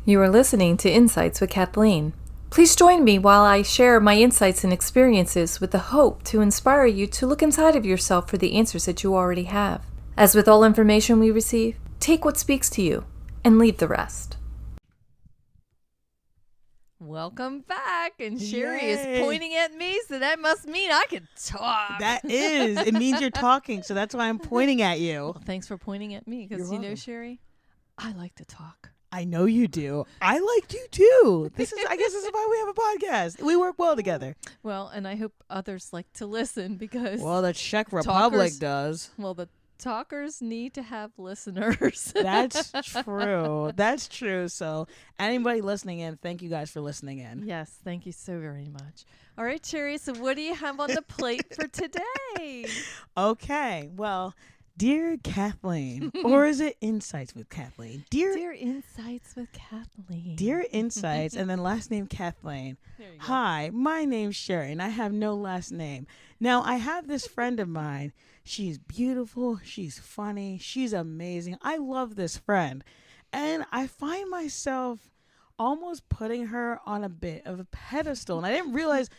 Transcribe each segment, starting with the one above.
You are listening to Insights with Kathleen. Please join me while I share my insights and experiences with the hope to inspire you to look inside of yourself for the answers that you already have. As with all information we receive, take what speaks to you and leave the rest. Welcome back, and Cherry is pointing at me, so that must mean I can talk. That is. It means you're talking, so that's why I'm pointing at you. Well, thanks for pointing at me, because you know, Cherry, I like to talk. I know you do. I like you too. I guess this is why we have a podcast. We work well together. Well, and I hope others like to listen because... Well, the Czech Republic does. Well, the talkers need to have listeners. That's true. That's true. So anybody listening in, thank you guys for listening in. Yes, thank you so very much. All right, Cherry, so what do you have on the plate for today? Okay, well... Dear Kathleen, or is it Insights with Kathleen? Dear Insights with Kathleen. Dear Insights, and then last name Kathleen. Hi, my name's Cherry, and I have no last name. Now, I have this friend of mine. She's beautiful. She's funny. She's amazing. I love this friend. And I find myself almost putting her on a bit of a pedestal, and I didn't realize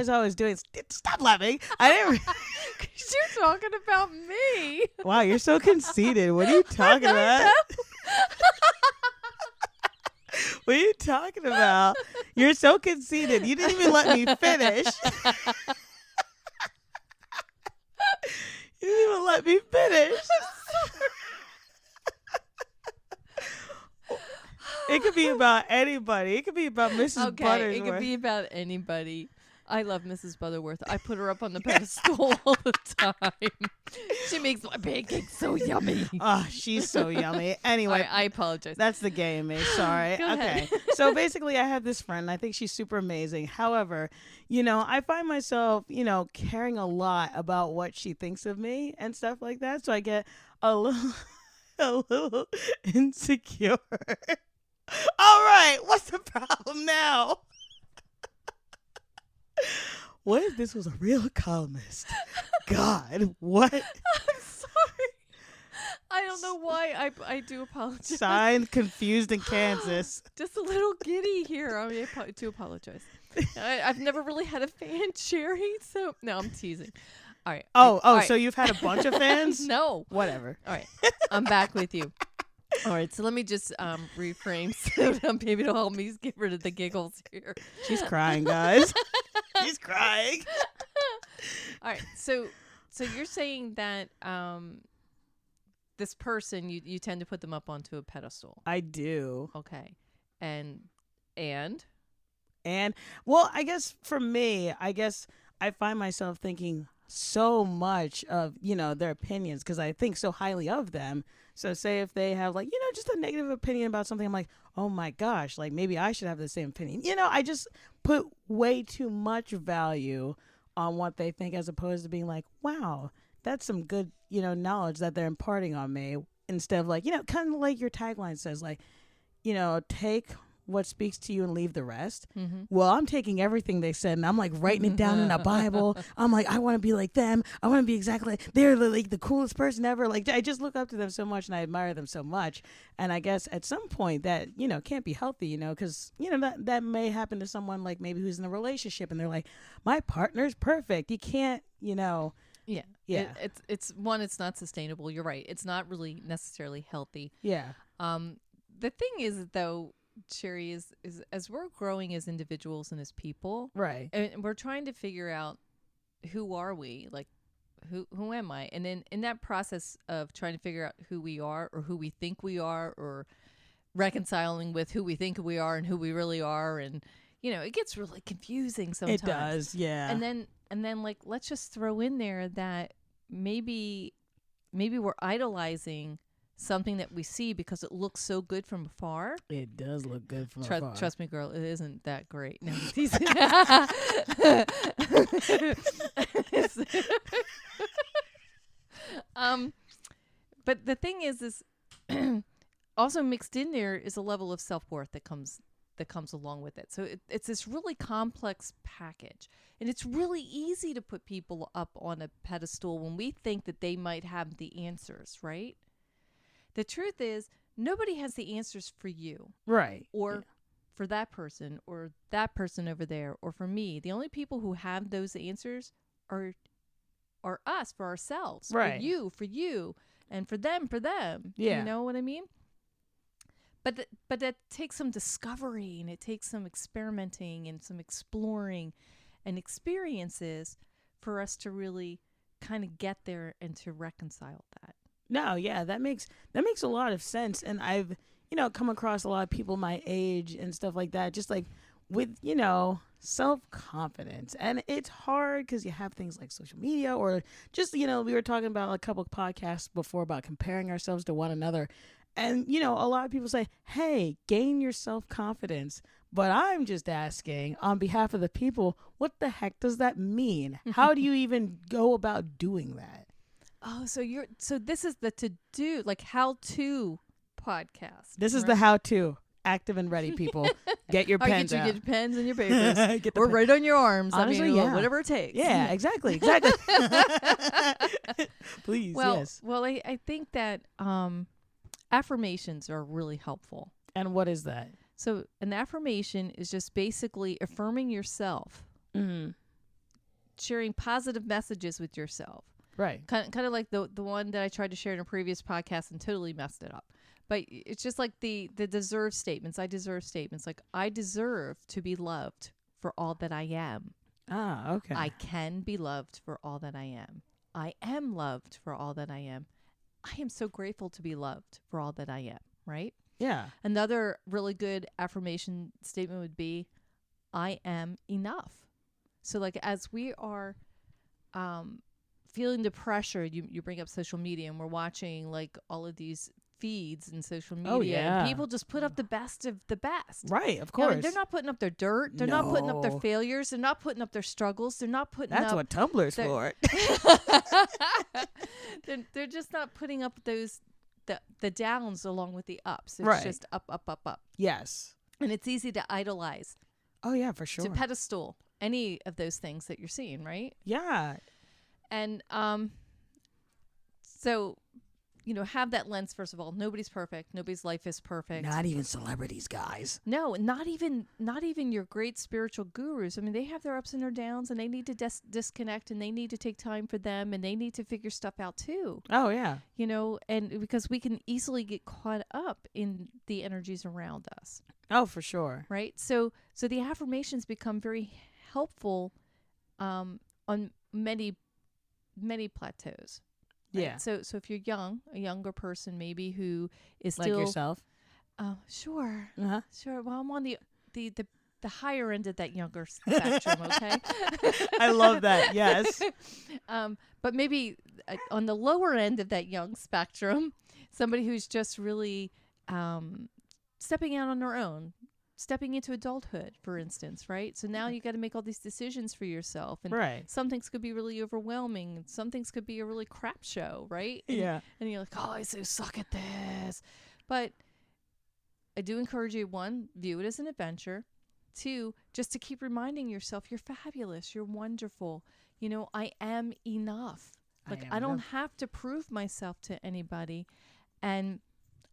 I was doing. Stop laughing! I didn't. Because you're talking about me. Wow, you're so conceited. What are you talking about? What are you talking about? You're so conceited. You didn't even let me finish. You didn't even let me finish. It could be about anybody. It could be about Mrs. Butterworth. It could be about anybody. I love Mrs. Butterworth. I put her up on the pedestal all the time. She makes my pancakes so yummy. Oh, she's so yummy. Anyway, I apologize. That's the gay in me. Sorry. Okay. So basically, I have this friend. I think she's super amazing. However, I find myself, caring a lot about what she thinks of me and stuff like that. So I get a little insecure. All right, what's the problem now? What if this was a real columnist? God, what? I'm sorry. I don't know why. I do apologize. Signed, Confused in Kansas. Just a little giddy here. I do apologize. I've never really had a fan, Cherry, so no, I'm teasing. All right. All right. So you've had a bunch of fans? No. Whatever. All right. I'm back with you. All right, so let me just reframe so that maybe it'll help me get rid of the giggles here. She's crying, guys. She's crying. All right, so you're saying that this person, you tend to put them up onto a pedestal. I do. Okay, and well, I guess for me, I find myself thinking so much of their opinions because I think so highly of them. So say if they have just a negative opinion about something, I'm like, oh my gosh, maybe I should have the same opinion. I just put way too much value on what they think as opposed to being like, wow, that's some good knowledge that they're imparting on me, instead of kind of like your tagline says, take what speaks to you and leave the rest. Mm-hmm. Well, I'm taking everything they said and I'm writing it down in a Bible. I'm I want to be like them. I want to be exactly they're the coolest person ever. I just look up to them so much and I admire them so much. And I guess at some point that can't be healthy, because that may happen to someone maybe who's in a relationship and they're like, my partner's perfect. You can't Yeah. It's not sustainable. You're right. It's not really necessarily healthy. Yeah. The thing is though, Cherry, is as we're growing as individuals and as people, right, and we're trying to figure out who are we, who am I, and then in that process of trying to figure out who we are or who we think we are, or reconciling with who we think we are and who we really are, and it gets really confusing sometimes. It does, yeah. And then let's just throw in there that maybe we're idolizing something that we see because it looks so good from afar. It does look good from afar. Trust me, girl, it isn't that great. No, but the thing is also mixed in there is a level of self-worth that comes along with it. So it's this really complex package, and it's really easy to put people up on a pedestal when we think that they might have the answers, right? The truth is, nobody has the answers for you. Right. Or for that person or that person over there or for me. The only people who have those answers are us, for ourselves. Right. For you, and for them. Yeah. You know what I mean? But that takes some discovery, and it takes some experimenting and some exploring and experiences for us to really kind of get there and to reconcile that. No, yeah, that makes a lot of sense. And I've, come across a lot of people my age and stuff like that, just like with, self-confidence. And it's hard because you have things like social media or just, we were talking about a couple of podcasts before about comparing ourselves to one another. And, a lot of people say, hey, gain your self-confidence. But I'm just asking on behalf of the people, what the heck does that mean? How do you even go about doing that? Oh, so this is the to-do, like how-to podcast. This is the how-to. Active and ready, people. Get your pens out. Get your pens and your papers. Or right on your arms. Honestly, whatever it takes. Yeah, exactly. Please, yes. Well, I think that affirmations are really helpful. And what is that? So an affirmation is just basically affirming yourself, sharing positive messages with yourself. Right. Kind of like the one that I tried to share in a previous podcast and totally messed it up. But it's just like the deserve statements. I deserve statements. Like, I deserve to be loved for all that I am. Ah, okay. I can be loved for all that I am. I am loved for all that I am. I am so grateful to be loved for all that I am, right? Yeah. Another really good affirmation statement would be, I am enough. So like as we are feeling the pressure, you bring up social media, and we're watching like all of these feeds and social media. Oh, yeah. And people just put up the best of the best. Right, of course. They're not putting up their dirt. They're not putting up their failures. They're not putting up their struggles. They're not putting That's up... what Tumblr's for. they're just not putting up those... The downs along with the ups. It's just up, up, up, up. Yes. And it's easy to idolize. Oh, yeah, for sure. To pedestal any of those things that you're seeing, right? Yeah. And so, have that lens, first of all. Nobody's perfect. Nobody's life is perfect. Not even celebrities, guys. No, not even your great spiritual gurus. I mean, they have their ups and their downs, and they need to disconnect, and they need to take time for them, and they need to figure stuff out too. Oh, yeah. And because we can easily get caught up in the energies around us. Oh, for sure. Right? So the affirmations become very helpful on many plateaus. Right? Yeah. So if you're a younger person maybe who is like still yourself. Sure. Uh-huh. Sure. Well, I'm on the higher end of that younger spectrum, okay? I love that. Yes. But maybe on the lower end of that young spectrum, somebody who's just really stepping out on their own, stepping into adulthood, for instance, right? So now you got to make all these decisions for yourself. And right. Some things could be really overwhelming, and some things could be a really crap show, right? Yeah. And you're like, oh, I so suck at this. But I do encourage you, one, view it as an adventure. Two, just to keep reminding yourself, you're fabulous, you're wonderful. I am enough. Like, I don't have to prove myself to anybody. And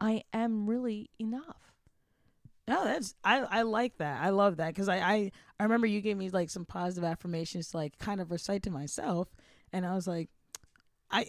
I am really enough. No, I like that. I love that because I remember you gave me like some positive affirmations to like kind of recite to myself, and I was like, I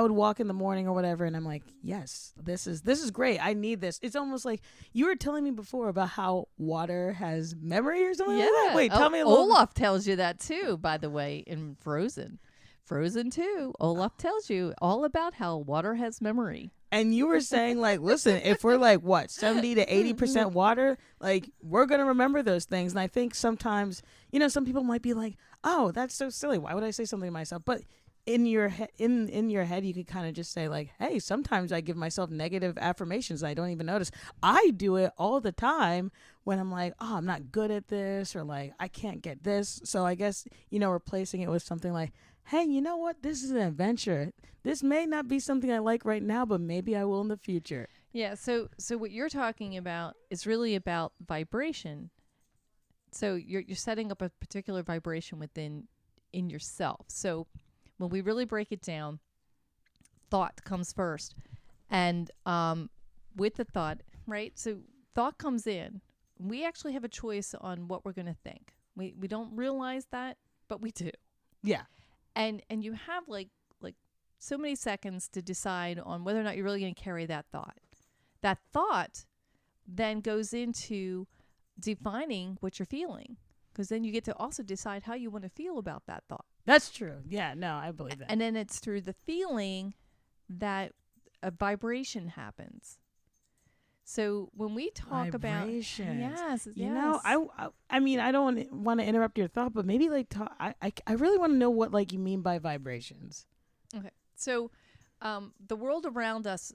would walk in the morning or whatever, and I'm like, yes, this is great. I need this. It's almost like you were telling me before about how water has memory or something like that. Wait, tell me a little. Olaf tells you that too, by the way, in Frozen. Frozen 2, Olaf tells you all about how water has memory. And you were saying, like, listen, if we're like, 70 to 80% water, like, we're going to remember those things. And I think sometimes, some people might be like, oh, that's so silly. Why would I say something to myself? But in your in your head, you could kind of just say, like, hey, sometimes I give myself negative affirmations. I don't even notice. I do it all the time when I'm like, oh, I'm not good at this, or like, I can't get this. So I guess, replacing it with something like, hey, you know what? This is an adventure. This may not be something I like right now, but maybe I will in the future. Yeah. So what you're talking about is really about vibration. So you're setting up a particular vibration in yourself. So when we really break it down, thought comes first, and with the thought, right? So thought comes in. We actually have a choice on what we're going to think. We don't realize that, but we do. Yeah. And you have like so many seconds to decide on whether or not you're really going to carry that thought. That thought then goes into defining what you're feeling, because then you get to also decide how you want to feel about that thought. That's true. Yeah, no, I believe that. And then it's through the feeling that a vibration happens. So when we talk about Vibrations. yes, You know, I mean, I don't want to interrupt your thought, but maybe like I really want to know what like you mean by vibrations. okay. So the world around us,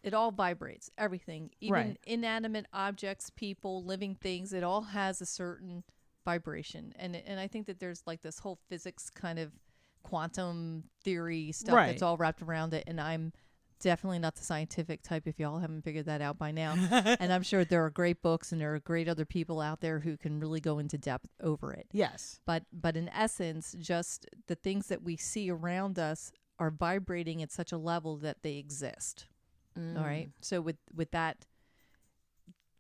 it all vibrates. Everything, even Right. inanimate objects, people, living things, it all has a certain vibration. And I think that there's like this whole physics kind of quantum theory stuff Right. that's all wrapped around it. And I'm definitely not the scientific type if y'all haven't figured that out by now. And I'm sure there are great books and there are great other people out there who can really go into depth over it. Yes. But in essence, just the things that we see around us are vibrating at such a level that they exist. All right. So with that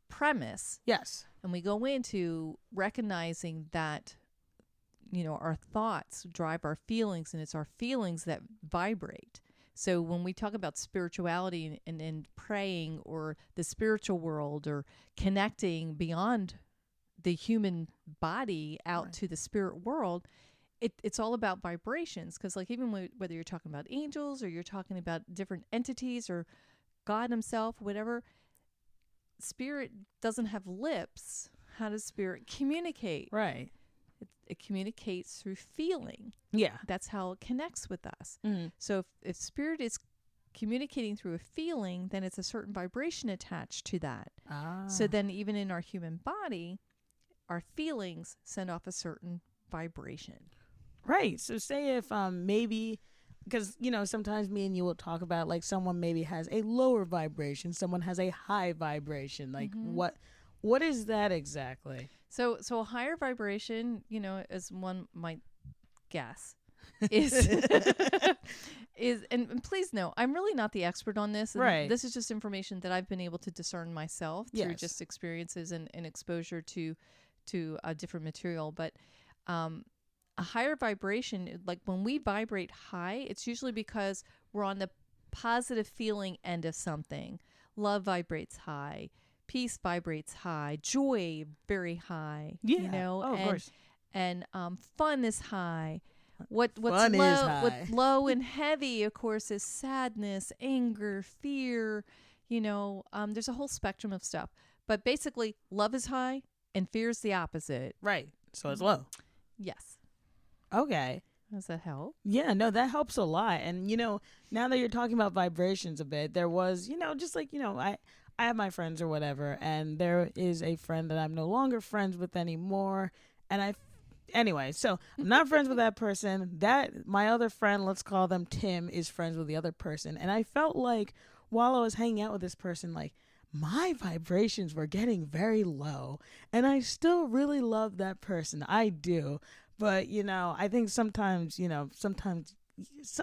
premise, Yes. and we go into recognizing that, you know, our thoughts drive our feelings, and it's our feelings that vibrate. So when we talk about spirituality and praying or the spiritual world or connecting beyond the human body out Right. to the spirit world, it's all about vibrations. Because like even whether you're talking about angels or you're talking about different entities or God himself, whatever, spirit doesn't have lips. How does spirit communicate? Right. It communicates through feeling. Yeah. That's how it connects with us. Mm-hmm. So if spirit is communicating through a feeling, then it's a certain vibration attached to that. So then even in our human body, our feelings send off a certain vibration. Right. So say if maybe, because you know sometimes me and you will talk about like someone maybe has a lower vibration, someone has a high vibration. Like what is that exactly? So a higher vibration, you know, as one might guess, is is and please know, I'm really not the expert on this. And Right. This is just information that I've been able to discern myself through Yes. just experiences and exposure to a different material. But a higher vibration, like when we vibrate high, it's usually because we're on the positive feeling end of something. Love vibrates high. Peace vibrates high. Joy very high. Yeah. You know, Oh, of course. And fun is high. What's Fun low? is high. What's low and heavy, of course, is sadness, anger, fear. You know, there's a whole spectrum of stuff. But basically, love is high and fear is the opposite. Right. So it's low. Yes. Okay. Does that help? Yeah, no, that helps a lot. And, you know, now that you're talking about vibrations a bit, there was, you know, just like, you know, I have my friends or whatever, and there is a friend that I'm no longer friends with anymore. And anyway, so I'm not friends with that person. That, my other friend, let's call them Tim, is friends with the other person. And I felt like while I was hanging out with this person, like, my vibrations were getting very low. And I still really love that person. I do. But, you know, I think sometimes, you know,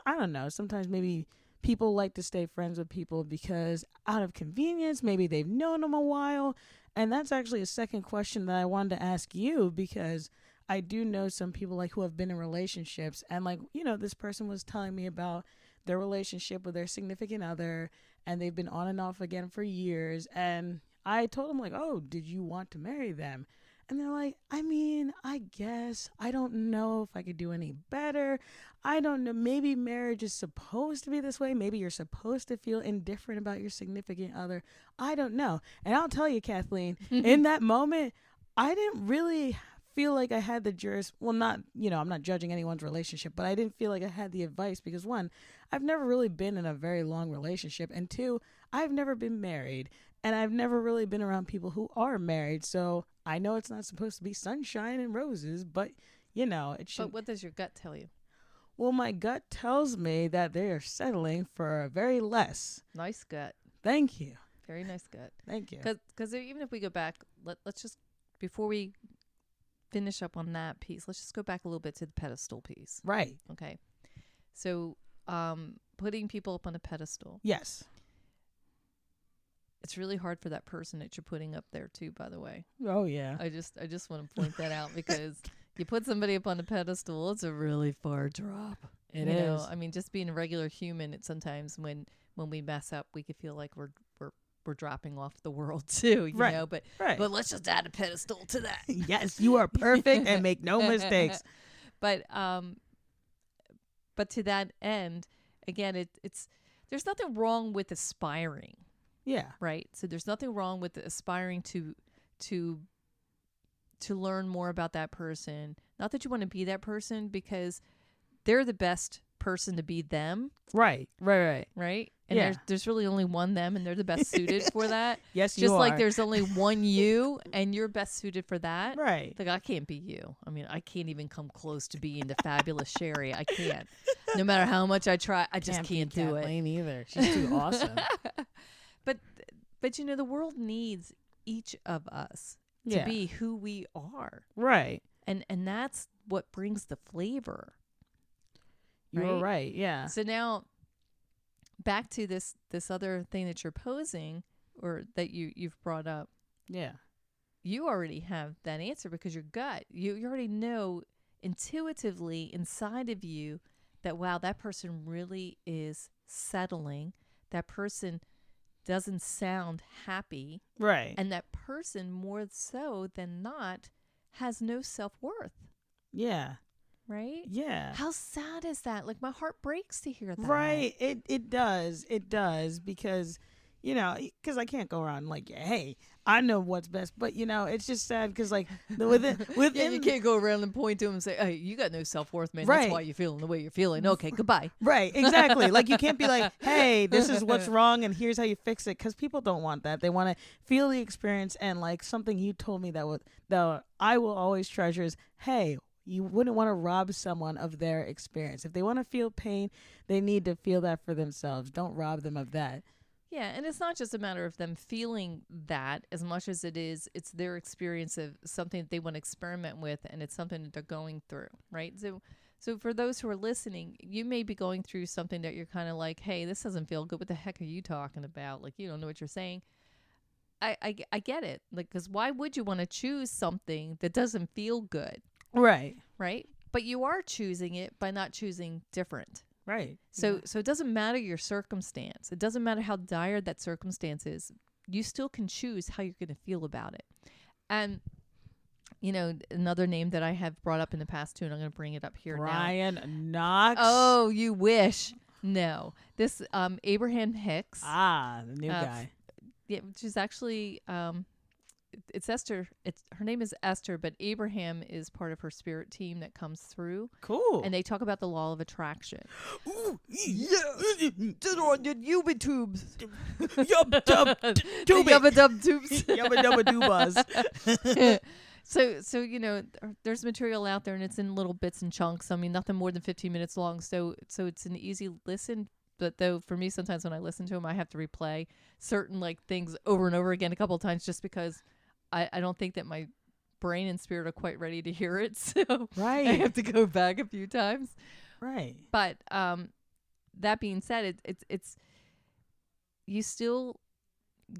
I don't know, sometimes maybe people like to stay friends with people because out of convenience, maybe they've known them a while. And that's actually a second question that I wanted to ask you, because I do know some people like who have been in relationships, and like, you know, this person was telling me about their relationship with their significant other, and they've been on and off again for years. And I told them like, oh, did you want to marry them? And they're like, I mean, I guess. I don't know if I could do any better. I don't know. Maybe marriage is supposed to be this way. Maybe you're supposed to feel indifferent about your significant other. I don't know. And I'll tell you, Kathleen, in that moment, I didn't really feel like I had the well, not, you know, I'm not judging anyone's relationship, but I didn't feel like I had the advice because, one, I've never really been in a very long relationship. And two, I've never been married. And I've never really been around people who are married. So I know it's not supposed to be sunshine and roses, but, you know, it should. But what does your gut tell you? Well, my gut tells me that they are settling for a very less. Nice gut. Thank you. Very nice gut. Thank you. Because even if we go back, let's just, before we finish up on that piece, let's just go back a little bit to the pedestal piece. Right. Okay. So putting people up on a pedestal. Yes. it's really hard for that person that you're putting up there too, by the way. Oh yeah. I just want to point that out because you put somebody up on a pedestal, it's a really far drop. It you is. know, I mean, just being a regular human, it sometimes when we mess up, we could feel like we're dropping off the world too, you Right. know, but Right. let's just add a pedestal to that. Yes, you are perfect and make no mistakes. But to that end, again, it's there's nothing wrong with aspiring, Yeah. right? So there's nothing wrong with aspiring to learn more about that person. Not that you want to be that person, because they're the best person to be them, Right. right? And Yeah. there's really only one them, and they're the best suited for that. Yes, you Just are. like there's only one you, and you're best suited for that. Right. Like, I can't be you. I mean, I can't even come close to being the fabulous Cherry. I can't. No matter how much I try, I just can't do it. Kathleen either. She's too awesome. But you know, the world needs each of us to be who we are. Right. And that's what brings the flavor. You're right. Yeah. So now back to this other thing that you're posing, or that you've brought up. Yeah. You already have that answer because your gut, you already know intuitively inside of you that, wow, that person really is settling. That person doesn't sound happy. Right. And that person, more so than not, has no self-worth. Yeah. Right? Yeah. How sad is that? Like, my heart breaks to hear that. Right. It does. It does, because, you know, because I can't go around like, hey, I know what's best. But, you know, it's just sad because, like, within Yeah, you can't go around and point to him and say, hey, you got no self-worth, man. Right. That's why you're feeling the way you're feeling. Okay, goodbye. Right, exactly. Like, you can't be like, hey, this is what's wrong and here's how you fix it, because people don't want that. They want to feel the experience. And, like, something you told me that I will always treasure is, hey, you wouldn't want to rob someone of their experience. If they want to feel pain, they need to feel that for themselves. Don't rob them of that. Yeah, and it's not just a matter of them feeling that as much as it's their experience of something that they want to experiment with, and it's something that they're going through, right? So for those who are listening, you may be going through something that you're kind of like, hey, this doesn't feel good. What the heck are you talking about? Like, you don't know what you're saying. I get it. Like, because why would you want to choose something that doesn't feel good? Right. Right? But you are choosing it by not choosing different. Right. So it doesn't matter your circumstance. It doesn't matter how dire that circumstance is. You still can choose how you're going to feel about it. And, you know, another name that I have brought up in the past too, and I'm going to bring it up here Brian Knox. Oh, you wish. No. This Abraham Hicks. Ah, the new guy. Yeah, which is actually it's Esther. Her name is Esther, but Abraham is part of her spirit team that comes through. Cool. And they talk about the law of attraction. Ooh, yeah. Sit on your Yuba tubes. Yub dub tubing. Yubba dub tubes. Yubba dubba dubas. So you know, there's material out there, and it's in little bits and chunks. I mean, nothing more than 15 minutes long. So it's an easy listen. But though for me, sometimes when I listen to them, I have to replay certain like things over and over again a couple of times, just because I don't think that my brain and spirit are quite ready to hear it. So Right. I have to go back a few times. Right. But that being said, it's you still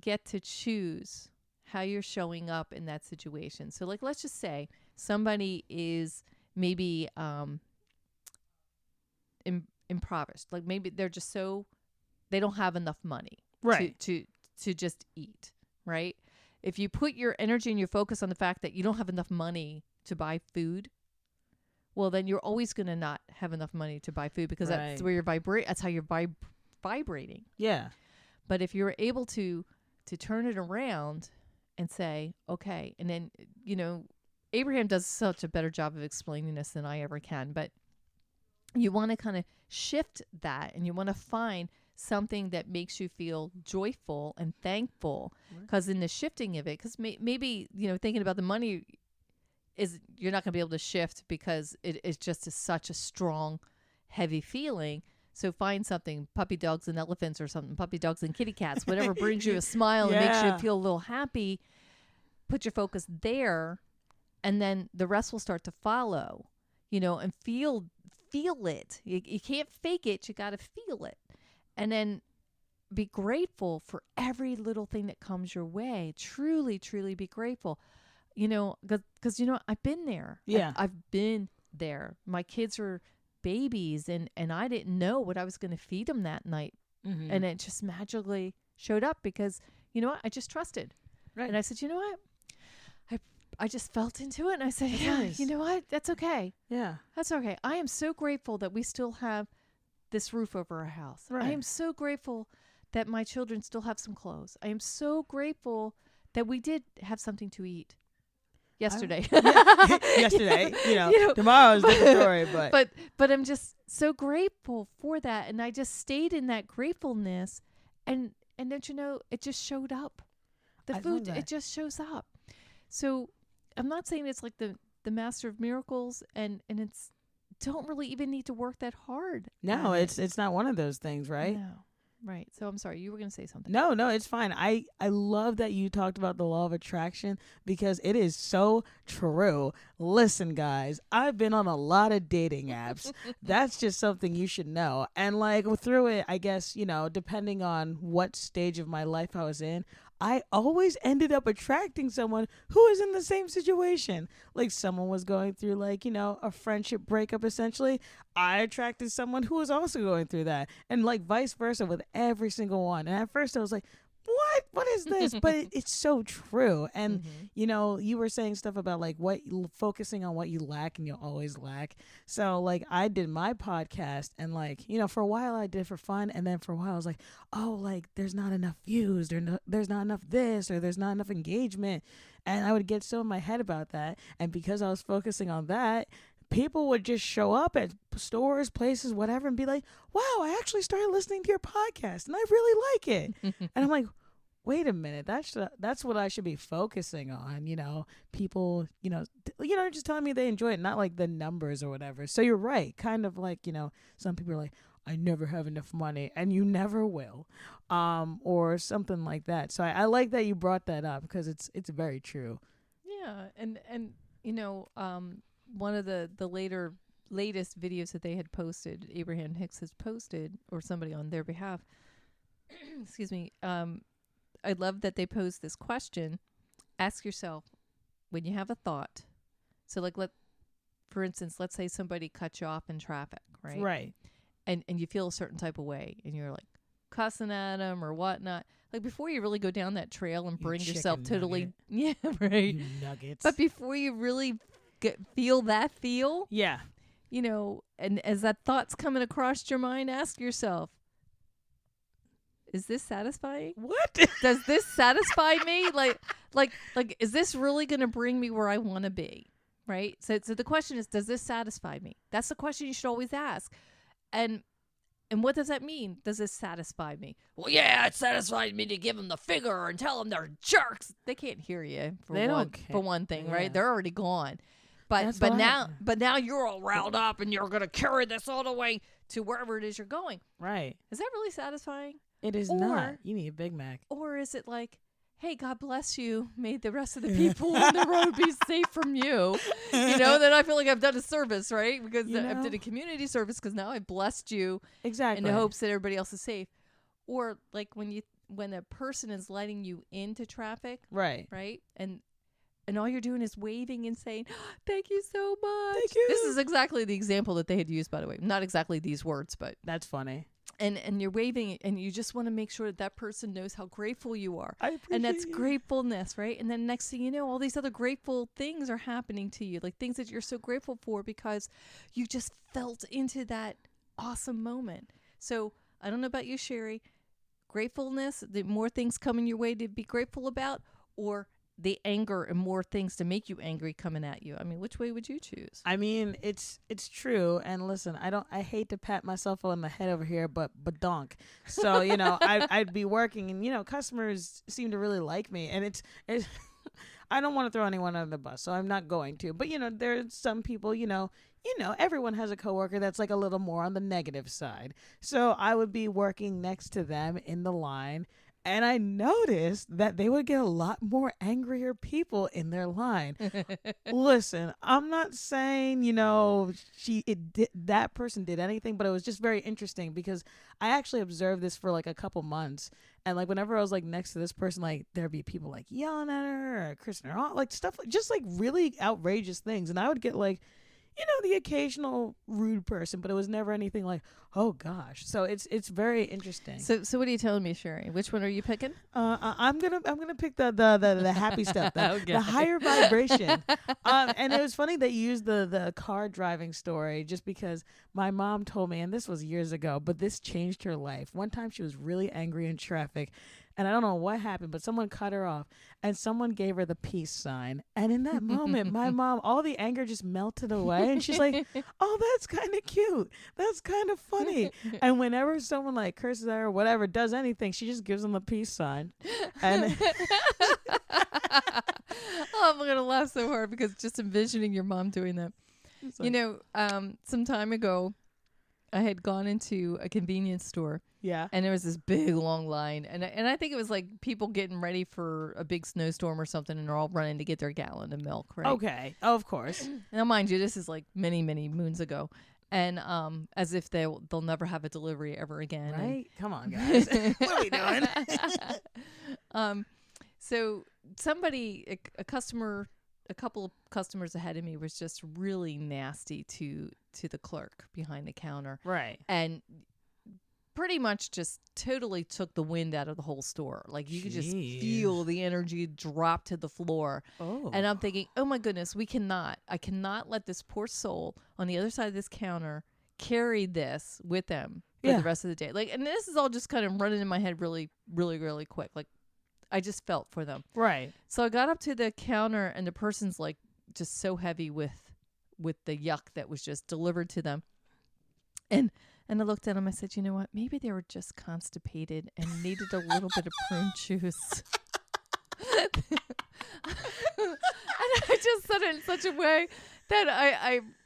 get to choose how you're showing up in that situation. So like, let's just say somebody is maybe impoverished. Like maybe they're just they don't have enough money Right. to just eat, right? If you put your energy and your focus on the fact that you don't have enough money to buy food, well, then you're always going to not have enough money to buy food, because that's where you're that's how you're vibrating. Yeah. But if you're able to turn it around and say, okay, and then, you know, Abraham does such a better job of explaining this than I ever can, but you want to kind of shift that, and you want to find something that makes you feel joyful and thankful, because in the shifting of it, because maybe, you know, thinking about the money is, you're not going to be able to shift because it is just such a strong, heavy feeling. So find something, puppy dogs and elephants or something, puppy dogs and kitty cats, whatever brings you a smile and makes you feel a little happy. Put your focus there, and then the rest will start to follow, you know, and feel it. You can't fake it. You got to feel it. And then be grateful for every little thing that comes your way. Truly, truly be grateful. You know, because, you know, I've been there. Yeah. I've been there. My kids were babies, and I didn't know what I was going to feed them that night. Mm-hmm. And it just magically showed up because, you know what, I just trusted. Right. And I said, you know what, I just felt into it, and I said, That's yeah, nice. you know what, that's okay. Yeah. That's okay. I am so grateful that we still have this roof over our house. Right. I am so grateful that my children still have some clothes. I am so grateful that we did have something to eat yesterday. Yesterday, you know, tomorrow's a different story, but I'm just so grateful for that, and I just stayed in that gratefulness, and don't you know, it just showed up. The I love food, that. it just shows up. So I'm not saying it's like the master of miracles, and it's don't really even need to work that hard. no, it's not one of those things, right? No. Right. So I'm sorry, you were going to say something. No, it's fine. I love that you talked about the law of attraction because it is so true. Listen, guys, I've been on a lot of dating apps. That's just something you should know. And like through it, I guess, you know, depending on what stage of my life I was in, I always ended up attracting someone who is in the same situation. Like someone was going through like, you know, a friendship breakup essentially. I attracted someone who was also going through that. And like vice versa with every single one. And at first I was like, what is this? But it's so true. And you know, you were saying stuff about like focusing on what you lack, and you'll always lack. So like I did my podcast, and like, you know, for a while I did it for fun, and then for a while I was like, oh, like there's not enough views, there's not enough this, or there's not enough engagement. And I would get so in my head about that. And because I was focusing on that, people would just show up at stores, places, whatever, and be like, wow, I actually started listening to your podcast and I really like it. And I'm like, wait a minute, that's what I should be focusing on, you know, people, you know, just telling me they enjoy it, not like the numbers or whatever. So you're right. Kind of like, you know, some people are like, I never have enough money, and you never will, or something like that. So I like that you brought that up because it's very true. Yeah. And you know, one of the latest videos that they had posted, Abraham Hicks has posted, or somebody on their behalf, excuse me, I love that they posed this question. Ask yourself, when you have a thought, so like for instance, let's say somebody cut you off in traffic, right? Right. And you feel a certain type of way, and you're like cussing at them or whatnot. Like before you really go down that trail and bring yourself totally, yeah, right. You nuggets. But before you really feel that feel, yeah, you know, and as that thought's coming across your mind, ask yourself, is this satisfying? What? Does this satisfy me? Like, is this really going to bring me where I want to be? Right. So the question is, does this satisfy me? That's the question you should always ask. And what does that mean? Does this satisfy me? Well, yeah, it satisfies me to give them the finger and tell them they're jerks. They can't hear you for one thing, yeah. right? They're already gone. But now you're all riled up, and you're going to carry this all the way to wherever it is you're going. Right. Is that really satisfying? It is not. You need a Big Mac. Or is it like, hey, God bless you. May the rest of the people on the road be safe from you. You know, then I feel like I've done a service, right? Because I've done a community service because now I blessed you. Exactly. In the hopes that everybody else is safe. Or like when a person is letting you into traffic. Right. Right? And all you're doing is waving and saying, thank you so much. Thank you. This is exactly the example that they had used, by the way. Not exactly these words, but. That's funny. And you're waving, and you just want to make sure that person knows how grateful you are. I appreciate and that's you. gratefulness, right? And then next thing you know, all these other grateful things are happening to you, like things that you're so grateful for because you just felt into that awesome moment. So I don't know about you, Sherry. Gratefulness, the more things coming your way to be grateful about, or the anger and more things to make you angry coming at you. I mean, which way would you choose? I mean, it's true. And listen, I hate to pat myself on the head over here, but donk. So, you know, I'd be working, and, you know, customers seem to really like me, and it's I don't want to throw anyone under the bus, so I'm not going to. But, you know, there's some people, you know, everyone has a coworker that's like a little more on the negative side. So I would be working next to them in the line, And I noticed that they would get a lot more angrier people in their line. Listen, I'm not saying, that person did anything, but it was just very interesting because I actually observed this for like a couple months. And like whenever I was like next to this person, like there'd be people like yelling at her or cursing her off, like stuff like just like really outrageous things. And I would get like, the occasional rude person, but it was never anything like, oh gosh. So it's very interesting. So what are you telling me, Sherry? Which one are you picking? I'm gonna pick the happy stuff, the higher vibration. And it was funny that you used the car driving story just because my mom told me, and this was years ago, but this changed her life. One time she was really angry in traffic. And I don't know what happened, but someone cut her off and someone gave her the peace sign. And in that moment, my mom, all the anger just melted away. And she's like, oh, that's kind of cute. That's kind of funny. And whenever someone like curses at her or whatever, does anything, she just gives them the peace sign. And I'm going to laugh so hard because just envisioning your mom doing that. Like, some time ago, I had gone into a convenience store. Yeah. And there was this big long line. And I think it was like people getting ready for a big snowstorm or something, and they're all running to get their gallon of milk, right? Okay. Oh, of course. Now, mind you, this is like many, many moons ago. And as if they'll never have a delivery ever again. Right? Come on, guys. What are we doing? So somebody, a customer, a couple of customers ahead of me was just really nasty to the clerk behind the counter. Right. And pretty much just totally took the wind out of the whole store. Like you could just feel the energy drop to the floor. Oh. And I'm thinking, oh my goodness, I cannot let this poor soul on the other side of this counter carry this with them for the rest of the day. Like, and this is all just kind of running in my head really, really, really quick. Like I just felt for them. Right. So I got up to the counter and the person's like just so heavy with the yuck that was just delivered to them. And I looked at them. I said, you know what? Maybe they were just constipated and needed a little bit of prune juice. And I just said it in such a way that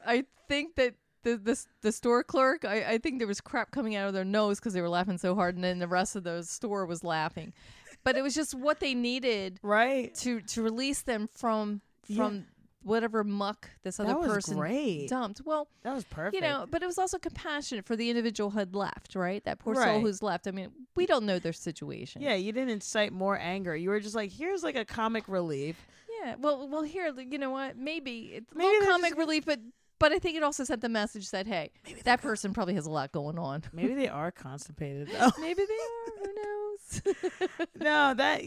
I think that the store clerk, I think there was crap coming out of their nose because they were laughing so hard, and then the rest of the store was laughing. But it was just what they needed, right, to release them from whatever muck this other person dumped. Well, that was perfect. But it was also compassionate for the individual who had left, right? That poor soul who's left. I mean, we don't know their situation. Yeah, you didn't incite more anger. You were just like, here's like a comic relief. Yeah, well, here, you know what? Maybe it's a little comic relief, but I think it also sent the message that, hey, that person probably has a lot going on. Maybe they are constipated, though. Maybe they are. Who knows? No, that,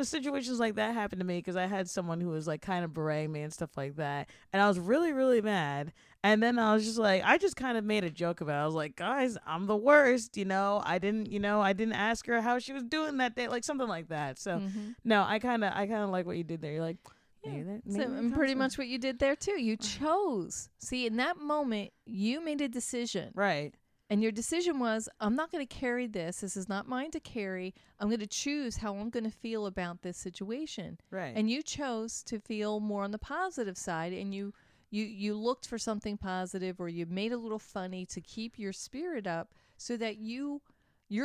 situations like that happened to me because I had someone who was like kind of berating me and stuff like that. And I was really, really mad. And then I was just like, I just kind of made a joke about it. I was like, guys, I'm the worst. I didn't ask her how she was doing that day. Like something like that. So no, I kind of like what you did there. You're like, and pretty much what you did there too. You chose. See, in that moment, you made a decision. Right. And your decision was, I'm not going to carry this. This is not mine to carry. I'm going to choose how I'm going to feel about this situation. Right. And you chose to feel more on the positive side, and you looked for something positive, or you made a little funny to keep your spirit up so that your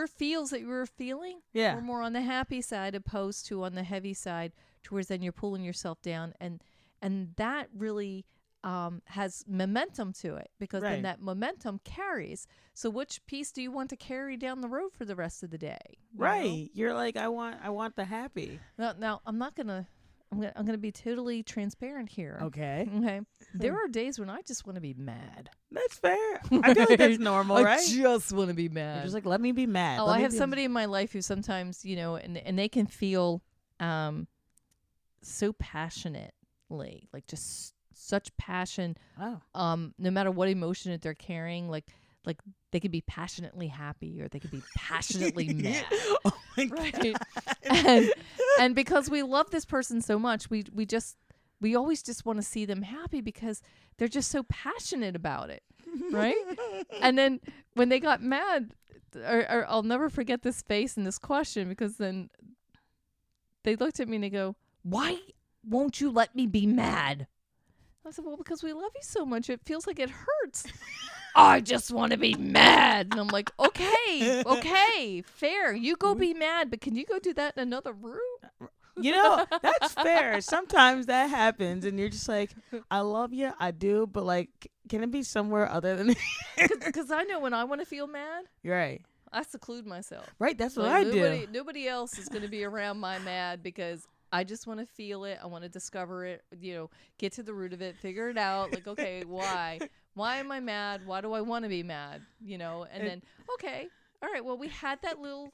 feels that you were feeling were more on the happy side opposed to on the heavy side, towards then you're pulling yourself down. And that really has momentum to it, because then that momentum carries. So which piece do you want to carry down the road for the rest of the day? Right. You're like, I want the happy. Now I'm gonna be totally transparent here. Okay. There are days when I just want to be mad. That's fair. I feel like that's normal, right? I just want to be mad. You're just like, let me be mad. I have somebody in my life who sometimes, and they can feel so passionately, like just such passion. Wow. No matter what emotion that they're carrying, like they could be passionately happy, or they could be passionately mad. Oh my God. And because we love this person so much, we always just want to see them happy because they're just so passionate about it, right? And then when they got mad, or I'll never forget this face and this question, because then they looked at me and they go, "Why won't you let me be mad?" I said, well, because we love you so much. It feels like it hurts I just want to be mad. And I'm like, okay, fair. You go be mad, but can you go do that in another room? You know, that's fair. Sometimes that happens and you're just like, I love you, I do, but like, can it be somewhere other than Because I know when I want to feel mad, You're right. I seclude myself. Right, that's what Like, I do. Nobody else is going to be around my mad because I just want to feel it. I want to discover it, get to the root of it, figure it out. Like, okay, why? Why am I mad? Why do I want to be mad? And then, okay. All right, well, we had that little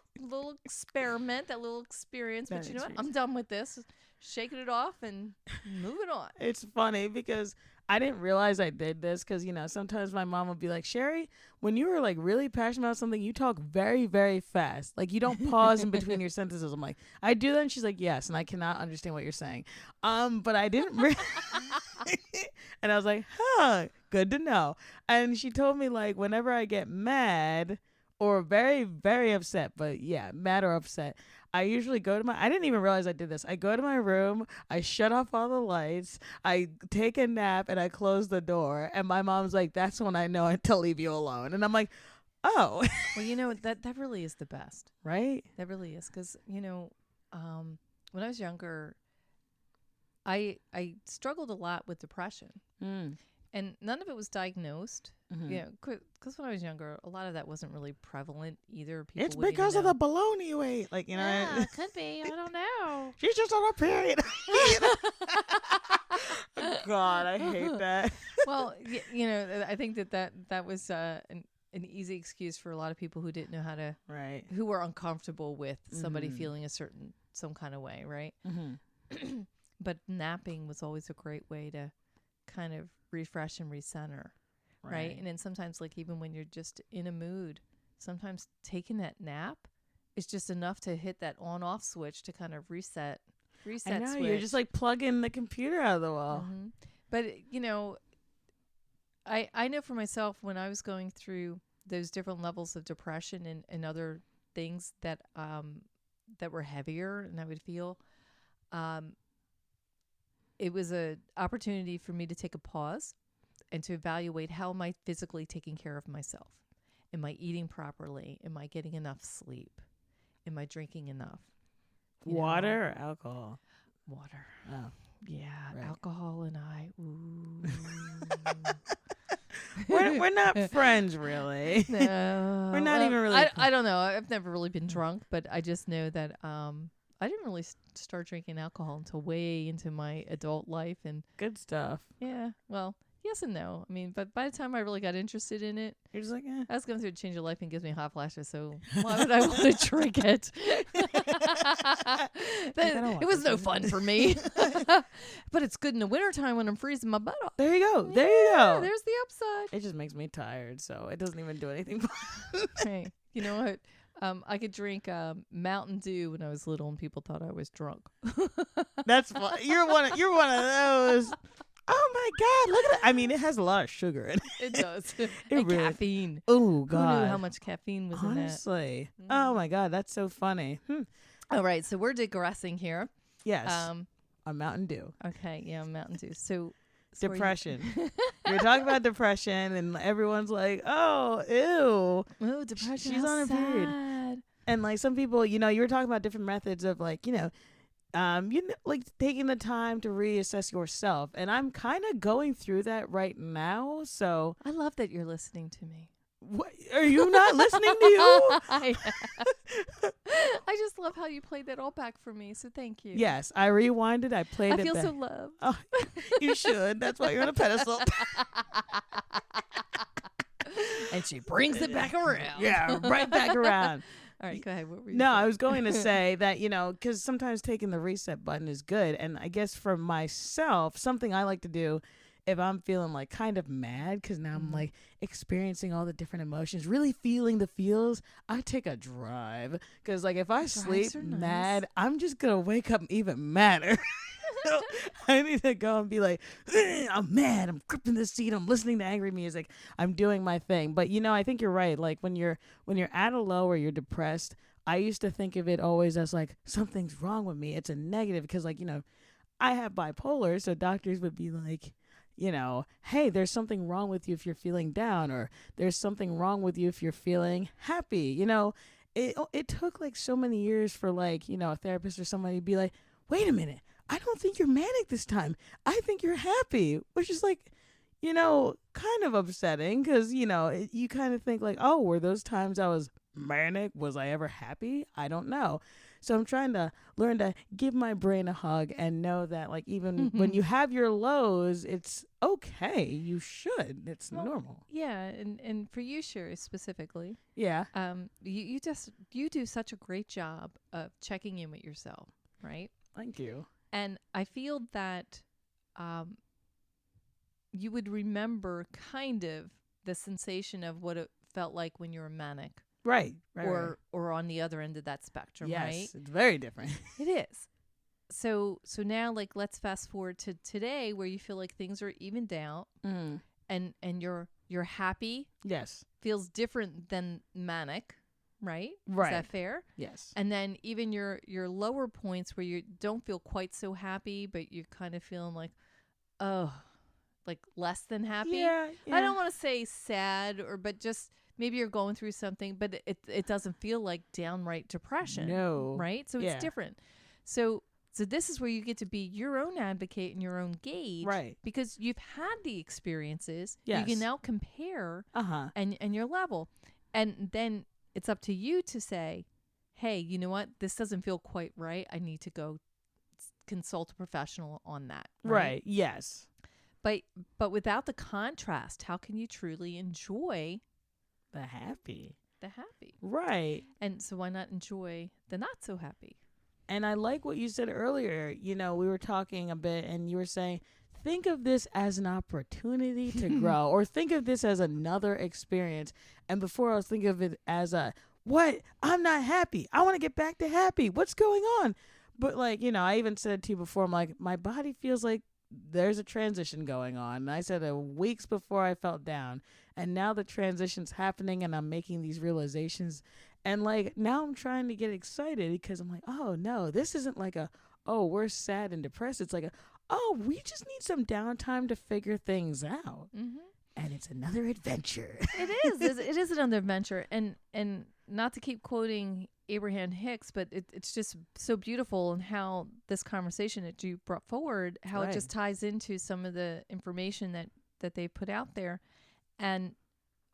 experiment, that little experience, but you know what? I'm done with this. Shaking it off and moving on. It's funny because I didn't realize I did this because, sometimes my mom would be like, Sherry, when you were like really passionate about something, you talk very, very fast. Like you don't pause in between your sentences. I'm like, I do that. And she's like, yes. And I cannot understand what you're saying. But I didn't. And I was like, good to know. And she told me like, whenever I get mad or very, very upset, but yeah, mad or upset, I usually go to I didn't even realize I did this. I go to my room, I shut off all the lights, I take a nap, and I close the door. And my mom's like, that's when I know to leave you alone. And I'm like, oh. Well, that really is the best. Right? That really is. Because, when I was younger, I struggled a lot with depression. And none of it was diagnosed. Because when I was younger, a lot of that wasn't really prevalent either. People it's because of the bologna you ate. Like, yeah, it could be. I don't know. She's just on her period. God, I hate that. Well, I think that was an easy excuse for a lot of people who didn't know how to, right? Who were uncomfortable with somebody feeling some kind of way, right? But napping was always a great way to kind of refresh and recenter, right? And then sometimes, like, even when you're just in a mood, sometimes taking that nap is just enough to hit that on-off switch to kind of reset I know, switch. you're just like plugging the computer out of the wall. But I know for myself, when I was going through those different levels of depression and other things that were heavier, and I would feel it was an opportunity for me to take a pause and to evaluate, how am I physically taking care of myself? Am I eating properly? Am I getting enough sleep? Am I drinking enough? Water or alcohol? Water. Oh. Yeah, right. Alcohol and I. Ooh. we're not friends, really. No. We're not even really. I don't know. I've never really been drunk, but I just know that I didn't really start drinking alcohol until way into my adult life. And good stuff. Yeah, well, yes and no. I mean, but by the time I really got interested in it, you're just like, I was going through a change of life and it gives me hot flashes, so why would I want to drink it? It was no fun for me. But it's good in the wintertime when I'm freezing my butt off. There you go. There you go. There's the upside. It just makes me tired, so it doesn't even do anything fun. Hey, you know what? I could drink Mountain Dew when I was little, and people thought I was drunk. That's fun. You're one of those. Oh my God! Look at it. I mean, it has a lot of sugar in it. It does. And really, caffeine. Oh God! Who knew how much caffeine was Honestly. in that? Oh my God, that's so funny. All right, so we're digressing here. Yes. A Mountain Dew. Okay, yeah, Mountain Dew. So depression. We're talking about depression, and everyone's like, "Oh, ew, oh, depression. She's on her period." And like some people, you were talking about different methods of like, like taking the time to reassess yourself, and I'm kind of going through that right now. So I love that you're listening to me. What, are you not listening to you? I just love how you played that all back for me. So thank you. Yes, I rewinded. I played it. I feel back. so loved. Oh, you should. That's why you're on a pedestal. And she brings it back around. Yeah, right back around. All right, go ahead. What were you No, saying? I was going to say that, because sometimes taking the reset button is good. And I guess for myself, something I like to do if I'm feeling like kind of mad, because now I'm like experiencing all the different emotions, really feeling the feels, I take a drive. Because like if I sleep mad, I'm just going to wake up even madder. So I need to go and be like, I'm mad, I'm gripping the seat, I'm listening to angry music, I'm doing my thing. But I think you're right. Like when you're at a low or you're depressed, I used to think of it always as like something's wrong with me. It's a negative because like I have bipolar, so doctors would be like, hey, there's something wrong with you if you're feeling down, or there's something wrong with you if you're feeling happy. It took like so many years for like, a therapist or somebody to be like, wait a minute, I don't think you're manic this time. I think you're happy, which is like, kind of upsetting because, you kind of think like, oh, were those times I was manic? Was I ever happy? I don't know. So I'm trying to learn to give my brain a hug and know that like even when you have your lows, it's okay. You should. It's normal. Yeah, and for you, Sherry, specifically. Yeah. You do such a great job of checking in with yourself, right? Thank you. And I feel that you would remember kind of the sensation of what it felt like when you were manic. Right. Or on the other end of that spectrum, yes, right? Yes, it's very different. It is. So now, like, let's fast forward to today where you feel like things are evened out and you're happy. Yes. Feels different than manic, right? Right. Is that fair? Yes. And then even your lower points where you don't feel quite so happy, but you're kind of feeling like, oh, like less than happy. Yeah. I don't want to say sad but just maybe you're going through something, but it doesn't feel like downright depression. No. Right? So it's different. So this is where you get to be your own advocate and your own gauge. Right. Because you've had the experiences. Yes. You can now compare and your level. And then it's up to you to say, hey, you know what? This doesn't feel quite right. I need to go consult a professional on that. Right. Yes. But without the contrast, how can you truly enjoy the happy? Right. And so why not enjoy the not so happy? And I like what you said earlier. We were talking a bit and you were saying, think of this as an opportunity to grow, or think of this as another experience. And before I was thinking of it as what? I'm not happy. I want to get back to happy. What's going on? But like, I even said to you before, I'm like, my body feels like there's a transition going on. And I said it weeks before I felt down. And now the transition's happening and I'm making these realizations. And like, now I'm trying to get excited because I'm like, oh no, this isn't like we're sad and depressed. It's like we just need some downtime to figure things out. Mm-hmm. And it's another adventure. It is. It is another adventure. And not to keep quoting Abraham Hicks, but it's just so beautiful and how this conversation that you brought forward, how it just ties into some of the information that they put out there. And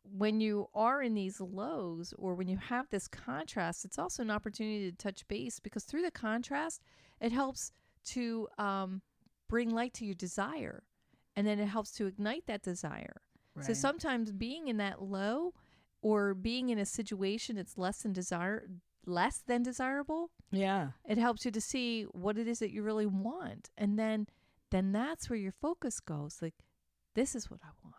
when you are in these lows or when you have this contrast, it's also an opportunity to touch base because through the contrast, it helps to bring light to your desire. And then it helps to ignite that desire. Right. So sometimes being in that low or being in a situation that's less than desirable. Yeah. It helps you to see what it is that you really want. And then that's where your focus goes. Like, this is what I want.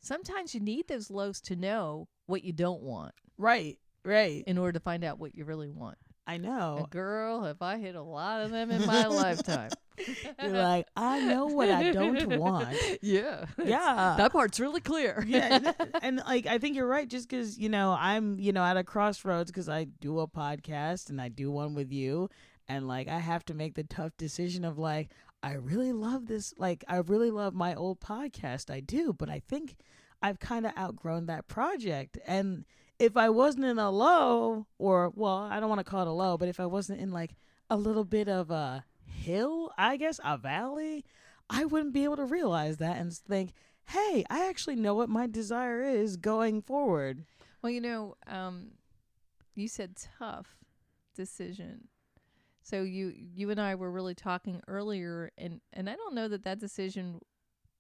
Sometimes you need those lows to know what you don't want. Right. In order to find out what you really want. I know. And girl, have I hit a lot of them in my lifetime. You're like, I know what I don't want. Yeah. That part's really clear. Yeah. And like, I think you're right. Just because, I'm, at a crossroads because I do a podcast and I do one with you. And like, I have to make the tough decision of like, I really love this. Like, I really love my old podcast. I do. But I think I've kind of outgrown that project. And if I wasn't in a low I don't want to call it a low, but if I wasn't in like a little bit of a hill, I guess, a valley, I wouldn't be able to realize that and think, hey, I actually know what my desire is going forward. Well, you said tough decision. So you and I were really talking earlier, and I don't know that decision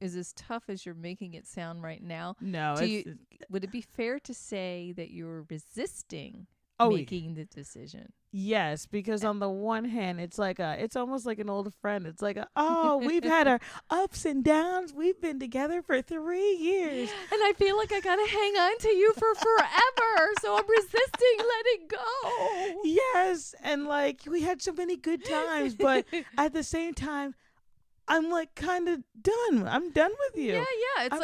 is as tough as you're making it sound right now. No. Would it be fair to say that you're resisting making the decision? Yes, because on the one hand, it's like it's almost like an old friend. It's like, we've had our ups and downs. We've been together for 3 years. And I feel like I got to hang on to you for forever. So I'm resisting letting go. Yes. And like, we had so many good times, but at the same time, I'm like kind of done. I'm done with you. Yeah, yeah. It's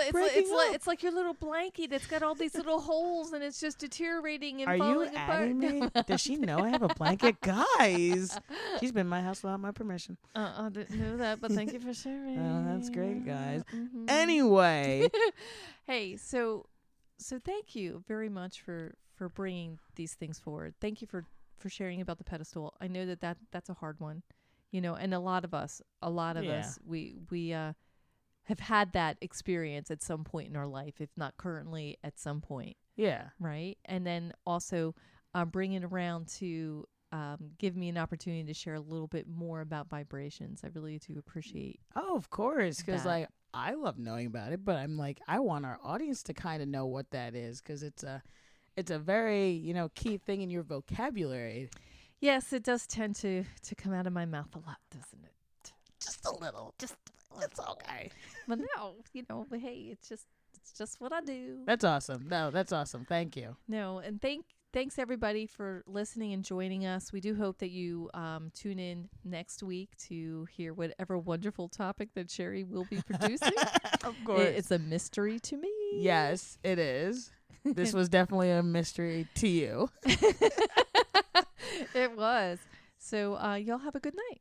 It's like your little blankie that's got all these little holes and it's just deteriorating and Are you falling apart. adding me? Does she know I have a blanket? Guys, she's been in my house without my permission. I didn't know that, but thank you for sharing. Oh, that's great, guys. Mhm. Anyway. Hey, so thank you very much for bringing these things forward. Thank you for sharing about the pedestal. I know that's a hard one, and a lot of us, we have had that experience at some point in our life, if not currently, at some point. Yeah. Right. And then also bring it around to give me an opportunity to share a little bit more about vibrations. I really do appreciate. Oh, of course. Because, that. I love knowing about it, but I'm like, I want our audience to kind of know what that is because it's a very, key thing in your vocabulary. Yes, it does tend to come out of my mouth a lot, doesn't it? Just a little. It's okay. But no, but hey, it's just what I do. That's awesome. No, that's awesome. Thank you. No, and thanks everybody for listening and joining us. We do hope that you tune in next week to hear whatever wonderful topic that Cherry will be producing. Of course. It's a mystery to me. Yes, it is. This was definitely a mystery to you. It was. So y'all have a good night.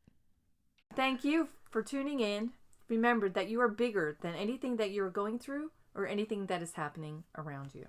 Thank you for tuning in. Remember that you are bigger than anything that you're going through or anything that is happening around you.